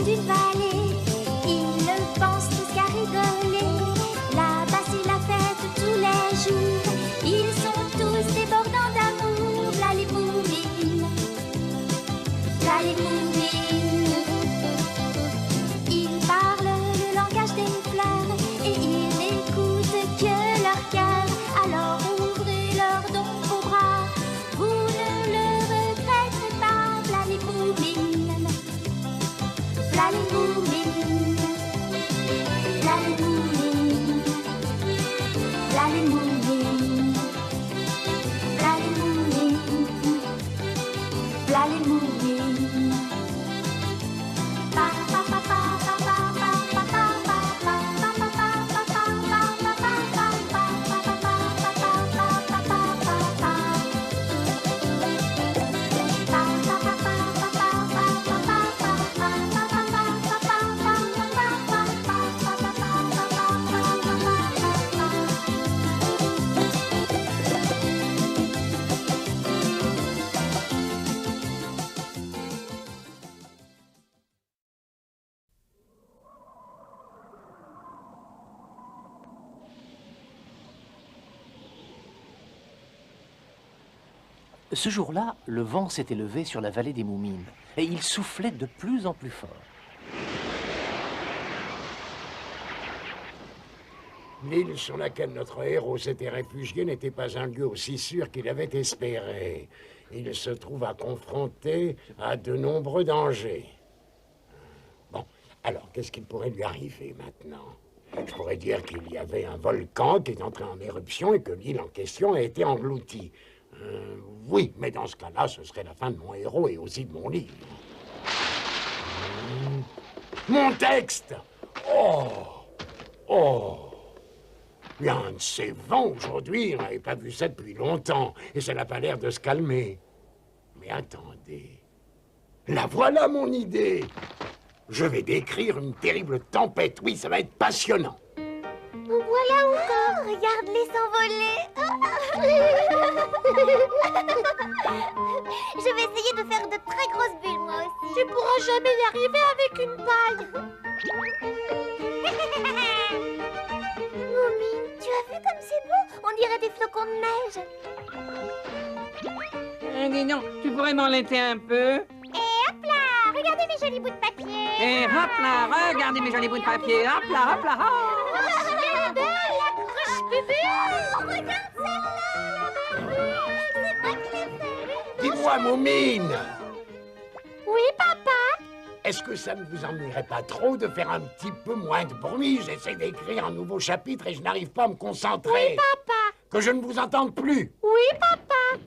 d'une vallée. Ils ne pensent tous qu'à rigoler. Là-bas c'est la fête tous les jours. Ils sont tous débordants d'amour. V'là les moumines, v'là les moumines. Ils parlent le langage des fleurs et ils n'écoutent que leur cœur. Alors ouvrez leurs dons vos bras, vous ne le regretterez pas. V'là les moumines, v'là les moumines, v'là les moumines, v'là les moumines, v'là les moumines, v'là les moumines. Ce jour-là, le vent s'était levé sur la vallée des Moumines et il soufflait de plus en plus fort. L'île sur laquelle notre héros s'était réfugié n'était pas un lieu aussi sûr qu'il avait espéré. Il se trouva confronté à de nombreux dangers. Bon, alors, qu'est-ce qui pourrait lui arriver maintenant? Je pourrais dire qu'il y avait un volcan qui est entré en éruption et que l'île en question a été engloutie. Oui, mais dans ce cas-là, ce serait la fin de mon héros et aussi de mon livre. Mon texte! Oh! Oh! Il y a un de ces vents aujourd'hui, on n'avait pas vu ça depuis longtemps, et ça n'a pas l'air de se calmer. Mais attendez, la voilà mon idée! Je vais décrire une terrible tempête, oui, ça va être passionnant. Voilà encore, regarde-les s'envoler. Je vais essayer de faire de très grosses bulles, moi aussi. Tu pourras jamais y arriver avec une paille. Moumine, tu as vu comme c'est beau? On dirait des flocons de neige. Dis donc, tu pourrais m'enlaiter un peu? Et hop là, regardez mes jolis bouts de papier. Et hop là, regardez mes jolis bouts de papier. Hop là, hop là, hop. La cruche bébé. Regarde celle-là, c'est moi qui l'ai fait. Dis-moi, Moumine, Oui, papa? est-ce que ça ne vous ennuierait pas trop de faire un petit peu moins de bruit? J'essaie d'écrire un nouveau chapitre et je n'arrive pas à me concentrer. Oui, papa. Que je ne vous entende plus. Oui, papa.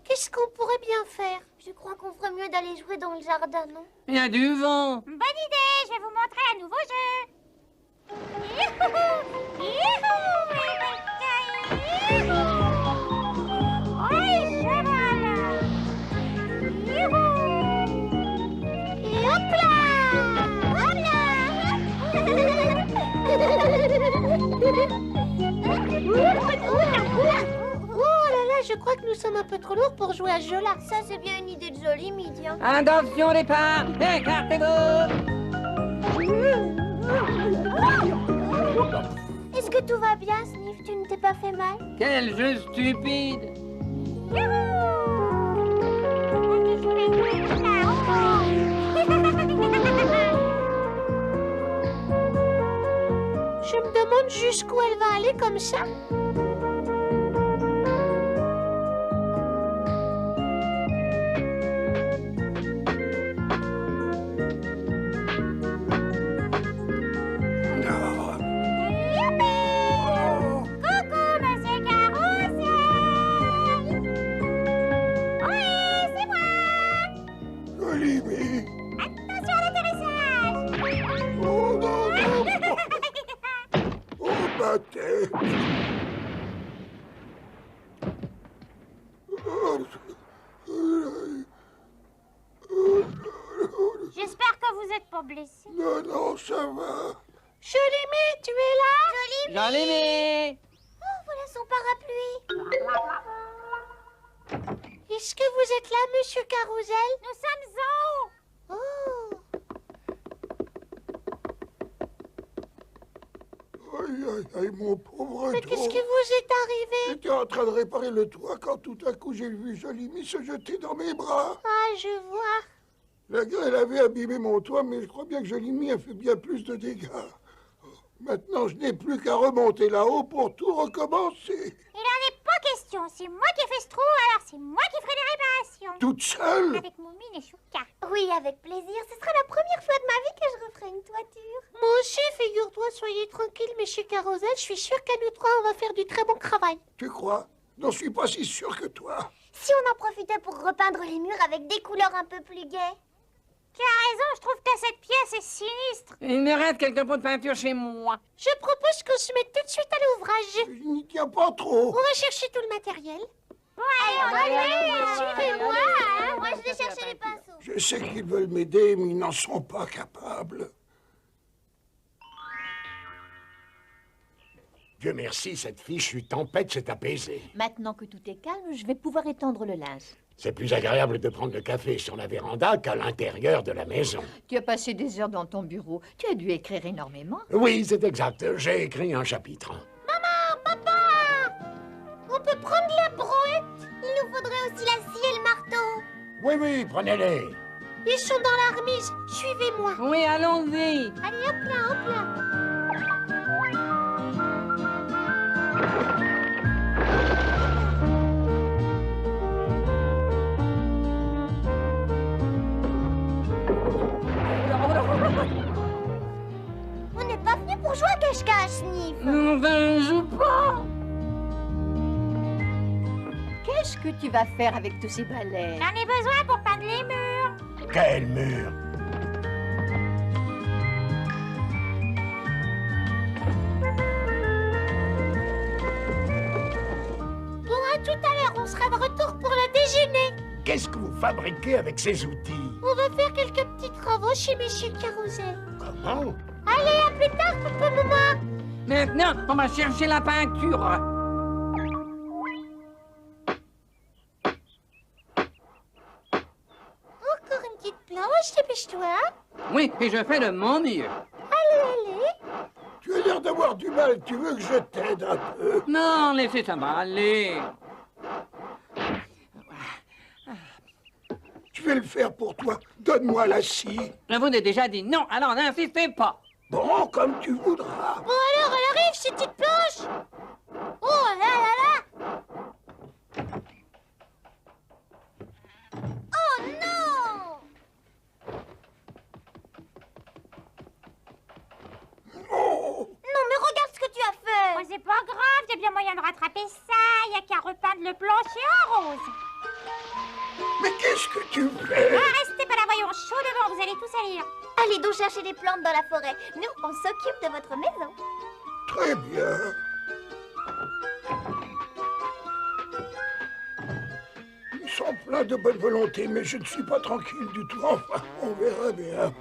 Qu'est-ce qu'on pourrait bien faire? Je crois qu'on ferait mieux d'aller jouer dans le jardin, non? Il y a du vent. Bonne idée, je vais vous montrer un nouveau jeu. Youhou! Youhou! Oui, je voilà. Youhou! Et hop là! Oh là là, je crois que nous sommes un peu trop lourds pour jouer à ce jeu-là. Ça, c'est bien une idée de jolie, Midi. Hein. Attention au départ. Écartez-vous. Est-ce que tout va bien, Sniff? Tu ne t'es pas fait mal? Quel jeu stupide. Je me demande jusqu'où elle va aller comme ça. J'espère que vous n'êtes pas blessé. Non, ça va. Jolimé, tu es là? Joli. J'en ai mis. Oh, voilà son parapluie. Est-ce que vous êtes là, monsieur Carousel? Nous sommes en haut. Oh. aïe, mon pauvre Mais dos. qu'est-ce qui vous est arrivé? J'étais en train de réparer le toit quand tout à coup j'ai vu Jolimi se jeter dans mes bras. Ah, je vois. La grêle avait abîmé mon toit, mais je crois bien que Jolimi a fait bien plus de dégâts. Maintenant, je n'ai plus qu'à remonter là-haut pour tout recommencer. Il n'en est pas question. C'est moi qui ai fait ce trou, alors c'est moi qui ferai les réparations. Toute seule? Avec Moumine et Chouka. Oui, avec plaisir. Ce sera la première fois de ma vie que je referai une toiture. Moi aussi, figure-toi, soyez tranquille, monsieur Carousel. Je suis sûre qu'à nous trois, on va faire du très bon travail. Tu crois? N'en suis pas si sûr que toi. Si on en profitait pour repeindre les murs avec des couleurs un peu plus gaies. Tu as raison, je trouve que cette pièce est sinistre. Il me reste quelques pots de peinture chez moi. Je propose qu'on se mette tout de suite à l'ouvrage. Je n'y tiens pas trop. On va chercher tout le matériel. Suivez-moi. Moi, je vais chercher les pinceaux. Je sais qu'ils veulent m'aider, mais ils n'en sont pas capables. Dieu merci, cette fichue tempête s'est apaisée. Maintenant que tout est calme, je vais pouvoir étendre le linge. C'est plus agréable de prendre le café sur la véranda qu'à l'intérieur de la maison. Tu as passé des heures dans ton bureau. Tu as dû écrire énormément. Oui, c'est exact. J'ai écrit un chapitre. On peut prendre la brouette. Il nous faudrait aussi la scie et le marteau. Oui, oui, prenez-les. Ils sont dans la remise. Suivez-moi. Oui, allons-y. Allez, hop là, hop là. On n'est pas venu pour jouer à cache-cache, Sniff. Non, ben, je joue pas. Qu'est-ce que tu vas faire avec tous ces balais? J'en ai besoin pour peindre les murs. Quel mur! Bon, à tout à l'heure, on sera de retour pour le déjeuner. Qu'est-ce que vous fabriquez avec ces outils? On va faire quelques petits travaux chez Monsieur Carousel. Comment? Allez, à plus tard, papa, maman. Maintenant, on va chercher la peinture. Encore une petite planche, dépêche-toi. Oui, et je fais de mon mieux. Allez. Tu as l'air d'avoir du mal. Tu veux que je t'aide un peu? Non, laissez ça aller. Je vais le faire pour toi. Donne-moi la scie. Je vous ai déjà dit non, alors n'insistez pas. Bon, comme tu voudras. Bon alors, elle arrive, cette petite planche. Oh là là là. Oh non. Oh, Non, mais regarde ce que tu as fait. Oh, c'est pas grave, il y a bien moyen de rattraper ça. Il n'y a qu'à repeindre le plancher en rose. mais qu'est-ce que tu fais? Ah, restez pas là, voyons, chaud devant, vous allez tout salir. Allez donc chercher des plantes dans la forêt. Nous, on s'occupe de votre maison. Très bien. Ils sont pleins de bonne volonté, mais je ne suis pas tranquille du tout. Enfin, on verra bien.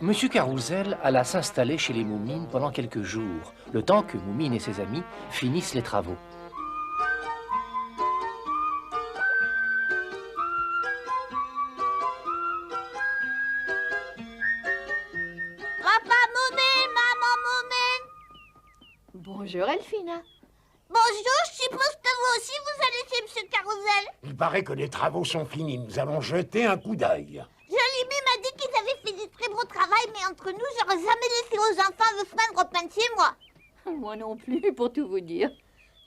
Monsieur Carousel alla s'installer chez les Moumines pendant quelques jours, le temps que Moumine et ses amis finissent les travaux. Papa Moumine, maman Moumine. Bonjour, Elfina. Bonjour, je suppose que vous aussi vous allez chez Monsieur Carousel. Il paraît que les travaux sont finis. Nous allons jeter un coup d'œil. Jolimi m'a dit qu'ils avaient fait du très beau travail, mais entre nous, j'aurais jamais laissé aux enfants 2 semaines repeindre chez moi. Moi non plus, pour tout vous dire.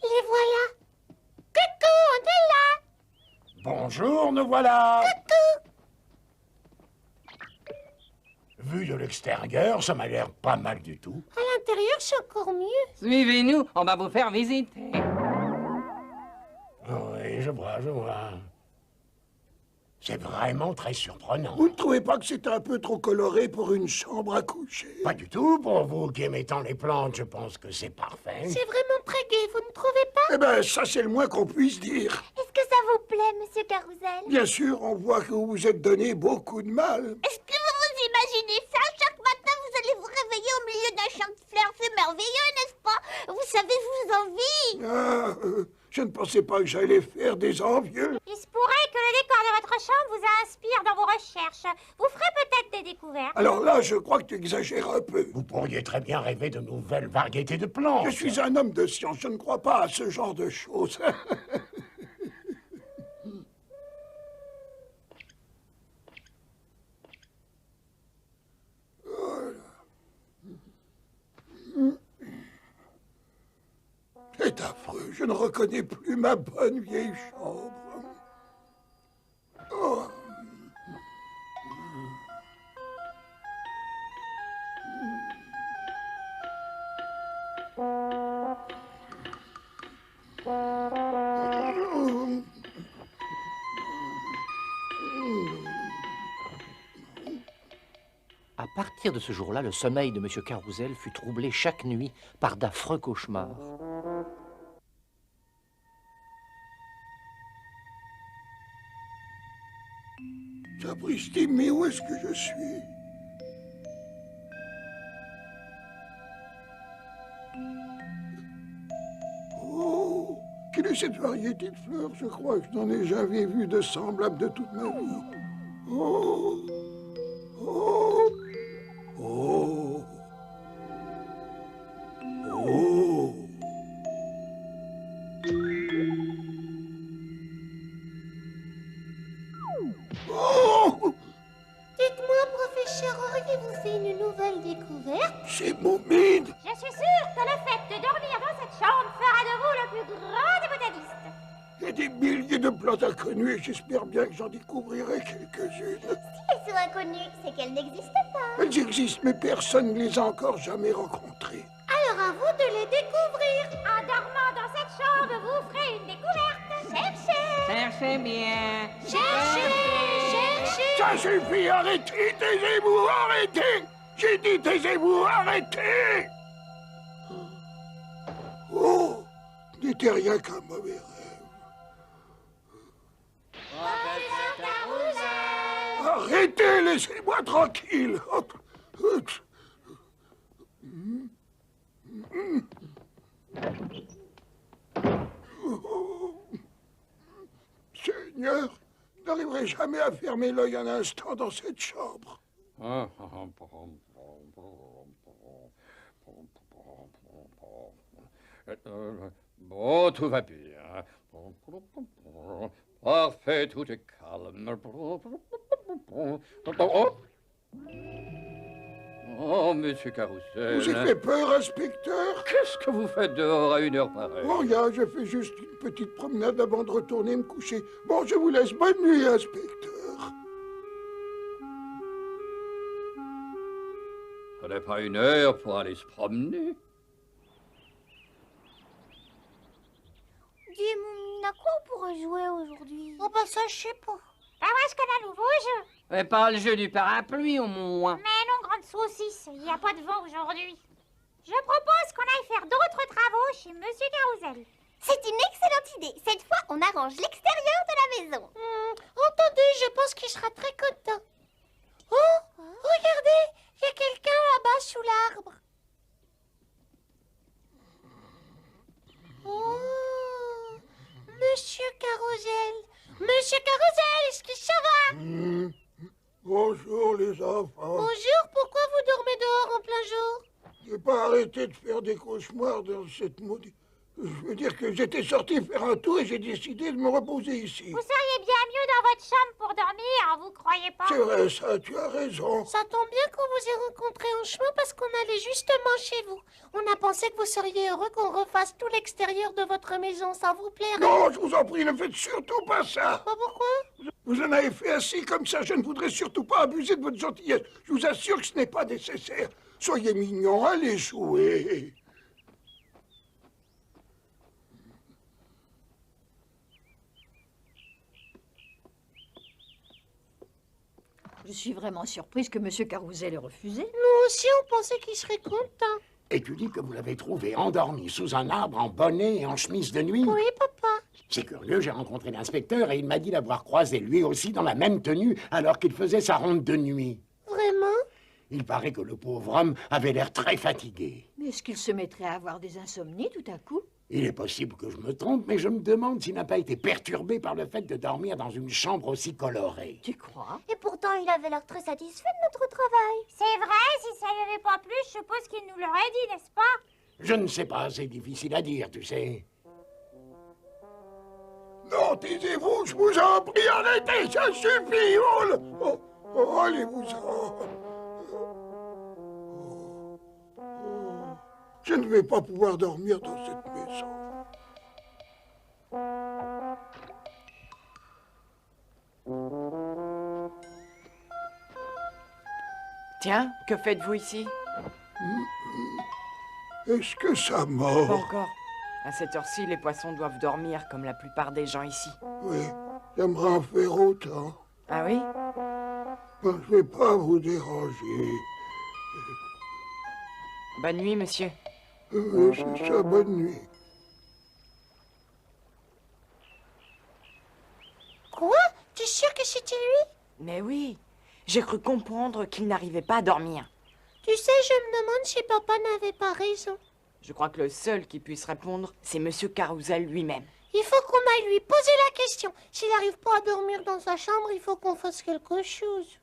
Les voilà. Coucou, on est là. Bonjour, nous voilà. Vu de l'extérieur, ça m'a l'air pas mal du tout. À l'intérieur, c'est encore mieux. Suivez-nous, on va vous faire visiter. Oui, je vois, je vois. C'est vraiment très surprenant. Vous ne trouvez pas que c'est un peu trop coloré pour une chambre à coucher? Pas du tout, pour vous qui aimez tant les plantes, je pense que c'est parfait. C'est vraiment très gai, vous ne trouvez pas? Eh ben, ça c'est le moins qu'on puisse dire. Est-ce que ça vous plaît, Monsieur Carousel? Bien sûr, on voit que vous vous êtes donné beaucoup de mal. Est-ce que vous vous imaginez ça? Chaque matin, vous allez vous réveiller au milieu d'un champ de fleurs. C'est merveilleux, n'est-ce pas? Vous savez, je vous envie. Ah, Je ne pensais pas que j'allais faire des envieux. Il se pourrait que le décor de votre chambre vous inspire dans vos recherches. Vous ferez peut-être des découvertes. Alors là, je crois que tu exagères un peu. Vous pourriez très bien rêver de nouvelles variétés de plantes. Je suis un homme de science, je ne crois pas à ce genre de choses. C'est affreux, je ne reconnais plus ma bonne vieille chambre. Oh. À partir de ce jour-là, le sommeil de M. Carrousel fut troublé chaque nuit par d'affreux cauchemars. Sapristi, mais où est-ce que je suis? Oh, quelle est cette variété de fleurs? Je crois que je n'en ai jamais vu de semblable de toute ma vie. Oh, oh, oh, oh. Oh! Dites-moi, professeur, auriez-vous fait une nouvelle découverte? C'est Moumine! Je suis sûre que le fait de dormir dans cette chambre fera de vous le plus grand des botanistes. Il y a des milliers de plantes inconnues et j'espère bien que j'en découvrirai quelques-unes. Si elles sont inconnues, c'est qu'elles n'existent pas. Elles existent, mais personne ne les a encore jamais rencontrées. Alors à vous de les découvrir. En dormant dans cette chambre, vous ferez une découverte. Cherchez! Cherchez bien. Cherchez! Cherchez! Ça suffit, arrêtez, taisez-vous, arrêtez! J'ai dit taisez-vous, arrêtez! Oh, n'était rien qu'un mauvais rêve. Arrêtez, laissez-moi tranquille. Seigneur, je n'arriverai jamais à fermer l'œil un instant dans cette chambre. Bon, tout va bien. Parfait, tout est calme. Oh, monsieur Carrousel. Vous avez fait peur, inspecteur? Qu'est-ce que vous faites dehors à une heure pareille? Oh, rien, je fais juste une petite promenade avant de retourner me coucher. Bon, je vous laisse. Bonne nuit, inspecteur. Ce n'est pas une heure pour aller se promener. Dis, Moumine, à quoi on pourrait jouer aujourd'hui? Oh bah ça, je sais pas. Bah moi, je connais un nouveau jeu. Et pas le jeu du parapluie, au moins. Mais non, grande saucisse, il n'y a pas de vent aujourd'hui. Je propose qu'on aille faire d'autres travaux chez Monsieur Carrousel. C'est une excellente idée. Cette fois, on arrange l'extérieur de la maison. Entendez, je pense qu'il sera très content. Oh, regardez, il y a quelqu'un là-bas sous l'arbre. Oh, Monsieur Carrousel. Monsieur Carrousel, est-ce que ça va? Bonjour, les enfants. Bonjour, pourquoi vous dormez dehors en plein jour? J'ai pas arrêté de faire des cauchemars dans cette maudite... Je veux dire que j'étais sorti faire un tour et j'ai décidé de me reposer ici. Vous seriez bien mieux dans votre chambre pour dormir, vous croyez pas? C'est vrai, ça, tu as raison. Ça tombe bien qu'on vous ait rencontré en chemin parce qu'on allait justement chez vous. On a pensé que vous seriez heureux qu'on refasse tout l'extérieur de votre maison, ça vous plairait? Non, je vous en prie, ne faites surtout pas ça. Pourquoi? Vous en avez fait assez comme ça, je ne voudrais surtout pas abuser de votre gentillesse. Je vous assure que ce n'est pas nécessaire. Soyez mignons, allez jouer. Je suis vraiment surprise que M. Carrousel ait refusé. Nous aussi, on pensait qu'il serait content. Et tu dis que vous l'avez trouvé endormi sous un arbre en bonnet et en chemise de nuit? Oui, papa. C'est curieux, j'ai rencontré l'inspecteur et il m'a dit l'avoir croisé lui aussi dans la même tenue alors qu'il faisait sa ronde de nuit. Vraiment? Il paraît que le pauvre homme avait l'air très fatigué. Mais est-ce qu'il se mettrait à avoir des insomnies tout à coup? Il est possible que je me trompe, mais je me demande s'il n'a pas été perturbé par le fait de dormir dans une chambre aussi colorée. Tu crois? Et pourtant, il avait l'air très satisfait de notre travail. C'est vrai, si ça lui avait pas plu, je suppose qu'il nous l'aurait dit, n'est-ce pas? Je ne sais pas, c'est difficile à dire, tu sais. Non, taisez-vous, je vous en prie, arrêtez, ça suffit. Oh, là. Oh, allez-vous-en. Je ne vais pas pouvoir dormir dans cette maison. Tiens, que faites-vous ici? Est-ce que ça Pas mord? encore. À cette heure-ci, les poissons doivent dormir, comme la plupart des gens ici. Oui, j'aimerais en faire autant. Ah oui? Bon, je vais pas vous déranger. Bonne nuit, monsieur. Oui, c'est ça, bonne nuit. Quoi? Tu es sûr que c'était lui? Mais oui, j'ai cru comprendre qu'il n'arrivait pas à dormir. Tu sais, je me demande si papa n'avait pas raison. Je crois que le seul qui puisse répondre, c'est monsieur Carousel lui-même. Il faut qu'on aille lui poser la question. S'il n'arrive pas à dormir dans sa chambre, il faut qu'on fasse quelque chose.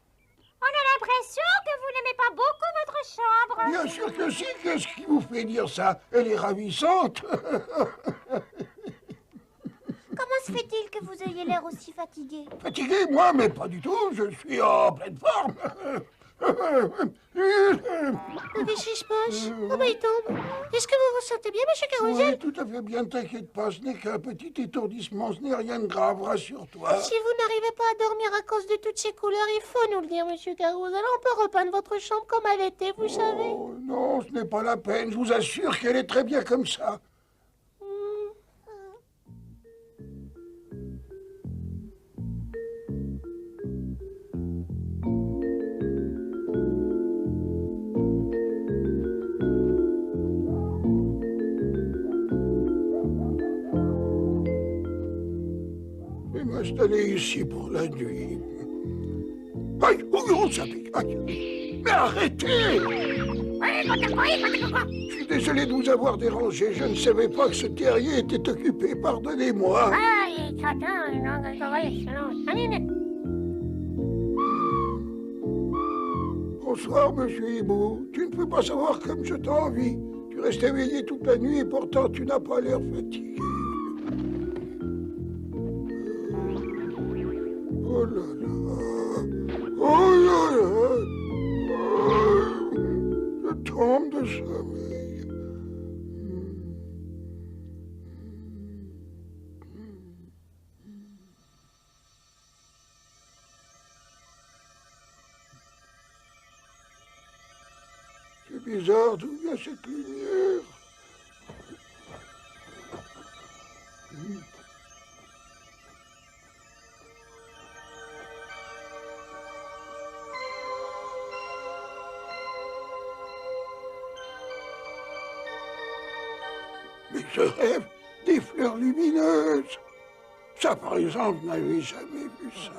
On a l'impression que vous n'aimez pas beaucoup votre chambre. Bien sûr que si, qu'est-ce qui vous fait dire ça? Elle est ravissante. Comment se fait-il que vous ayez l'air aussi fatigué? Fatigué, moi, mais pas du tout, je suis en pleine forme. Qu'est-ce qui se passe? Oh, bah, il tombe. Est-ce que vous vous sentez bien, monsieur Carousel? Oui, tout à fait bien, t'inquiète pas, ce n'est qu'un petit étourdissement, ce n'est rien de grave, rassure-toi. Si vous n'arrivez pas à dormir à cause de toutes ces couleurs, il faut nous le dire, monsieur Carousel. On peut repeindre votre chambre comme elle était, vous savez. Oh, non, ce n'est pas la peine, je vous assure qu'elle est très bien comme ça. Je vais m'installer ici pour la nuit. Aïe, oh, ça pique, aïe. Mais arrêtez! Je suis désolé de vous avoir dérangé. Je ne savais pas que ce terrier était occupé. Pardonnez-moi. Bonsoir, monsieur Hibou. Tu ne peux pas savoir comme je t'envie. Tu restes éveillé toute la nuit et pourtant tu n'as pas l'air fatigué. Oh là là. Oh là là. Oh, je tombe de sommeil. C'est bizarre, d'où vient cette lumière? Mais je rêve des fleurs lumineuses. Ça, par exemple, je n'avais jamais vu ça.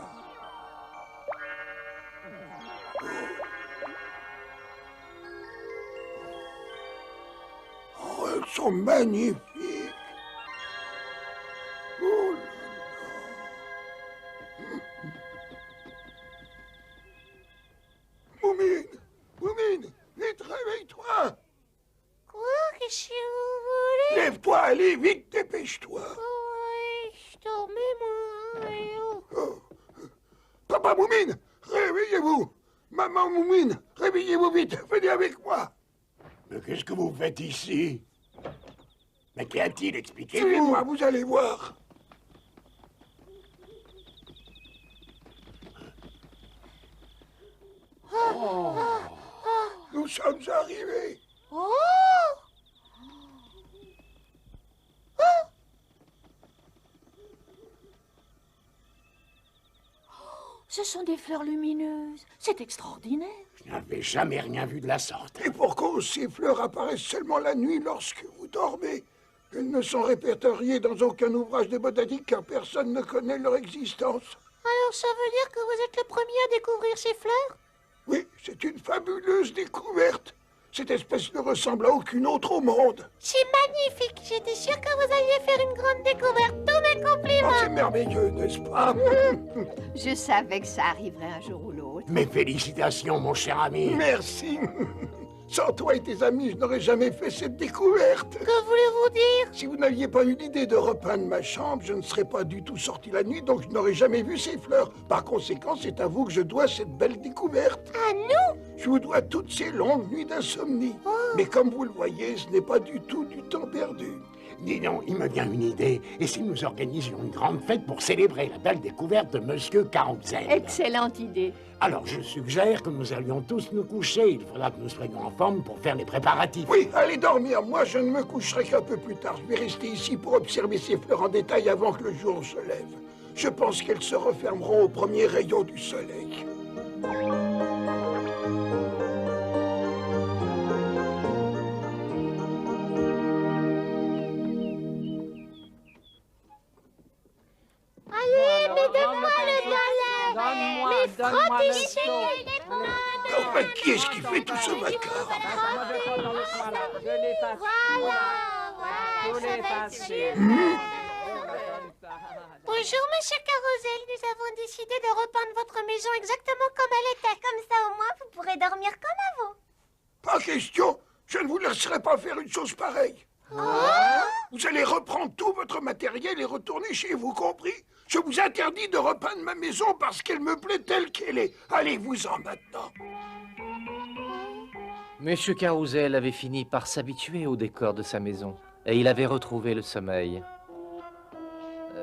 Oh, elles sont magnifiques. Oh là là. Moumine, Moumine, vite, réveille-toi. Quoi? Qu'est-ce que vous voulez? Lève-toi, allez, vite, dépêche-toi. Oui, je dormais, moi. Oh. Papa Moumine, réveillez-vous. Maman Moumine, réveillez-vous vite, venez avec moi. Mais qu'est-ce que vous faites ici? Mais qu'y a-t-il? Expliquez-vous. Suivez-moi, vous allez voir. Nous sommes arrivés. Oh! Ce sont des fleurs lumineuses. C'est extraordinaire. Je n'avais jamais rien vu de la sorte. Et pour cause, ces fleurs apparaissent seulement la nuit lorsque vous dormez. Elles ne sont répertoriées dans aucun ouvrage de botanique car personne ne connaît leur existence. Alors ça veut dire que vous êtes le premier à découvrir ces fleurs? Oui, c'est une fabuleuse découverte. Cette espèce ne ressemble à aucune autre au monde. C'est magnifique. J'étais sûre que vous alliez faire une grande découverte. Tous mes Oh, compliments. c'est merveilleux, n'est-ce pas? Je savais que ça arriverait un jour ou l'autre. Mes félicitations, mon cher ami. Merci. Sans toi et tes amis, je n'aurais jamais fait cette découverte. Que voulez-vous dire? Si vous n'aviez pas eu l'idée de repeindre ma chambre, je ne serais pas du tout sorti la nuit, donc je n'aurais jamais vu ces fleurs. Par conséquent, c'est à vous que je dois cette belle découverte. À nous? Je vous dois toutes ces longues nuits d'insomnie. Mais comme vous le voyez, ce n'est pas du tout du temps perdu. Dis donc, il me vient une idée. Et si nous organisions une grande fête pour célébrer la belle découverte de Monsieur Carousel? Excellente idée. Alors, je suggère que nous allions tous nous coucher. Il faudra que nous soyons en forme pour faire les préparatifs. Oui, allez dormir. Moi, je ne me coucherai qu'un peu plus tard. Je vais rester ici pour observer ces fleurs en détail avant que le jour se lève. Je pense qu'elles se refermeront au premier rayon du soleil. Allez, mais donne-moi le balai. Donne-moi, Mais donne-moi le frottez-y seau. les mains. Enfin, qui est-ce qui fait tout ce vacarme? Moi, je prends dans le coin, là. Je l'efface. Voilà, Tout ça va être l'effacer. super. Bonjour, monsieur Carousel. Nous avons décidé de repeindre votre maison exactement comme elle était. Comme ça, au moins, vous pourrez dormir comme avant. Pas question. Je ne vous laisserai pas faire une chose pareille. Vous allez reprendre tout votre matériel et retourner chez vous, compris? Je vous interdis de repeindre ma maison parce qu'elle me plaît telle qu'elle est. Allez-vous-en maintenant. Monsieur Carousel avait fini par s'habituer au décor de sa maison, et il avait retrouvé le sommeil.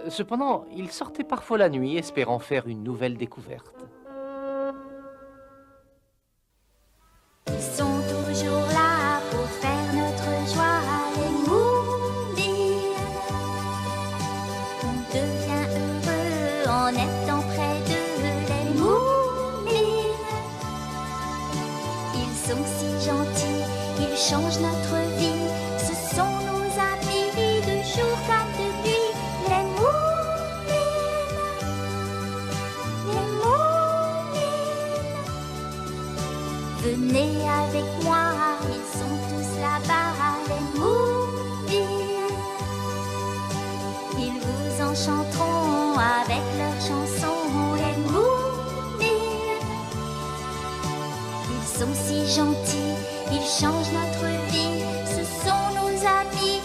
Cependant, il sortait parfois la nuit, espérant faire une nouvelle découverte. Ils sont toujours là pour faire notre joie, les Moulines. On devient heureux en étant près d'eux, les Moulines. Ils sont si gentils, ils changent notre vie. Ce sont nos amis de jour comme de nuit, les Moulines. Les Moulines. Venez avec moi, ils sont tous là-bas, les Moulines. Ils vous enchanteront avec leurs chansons, les Moulines. Ils sont si gentils, ils changent notre vie, ce sont nos amis.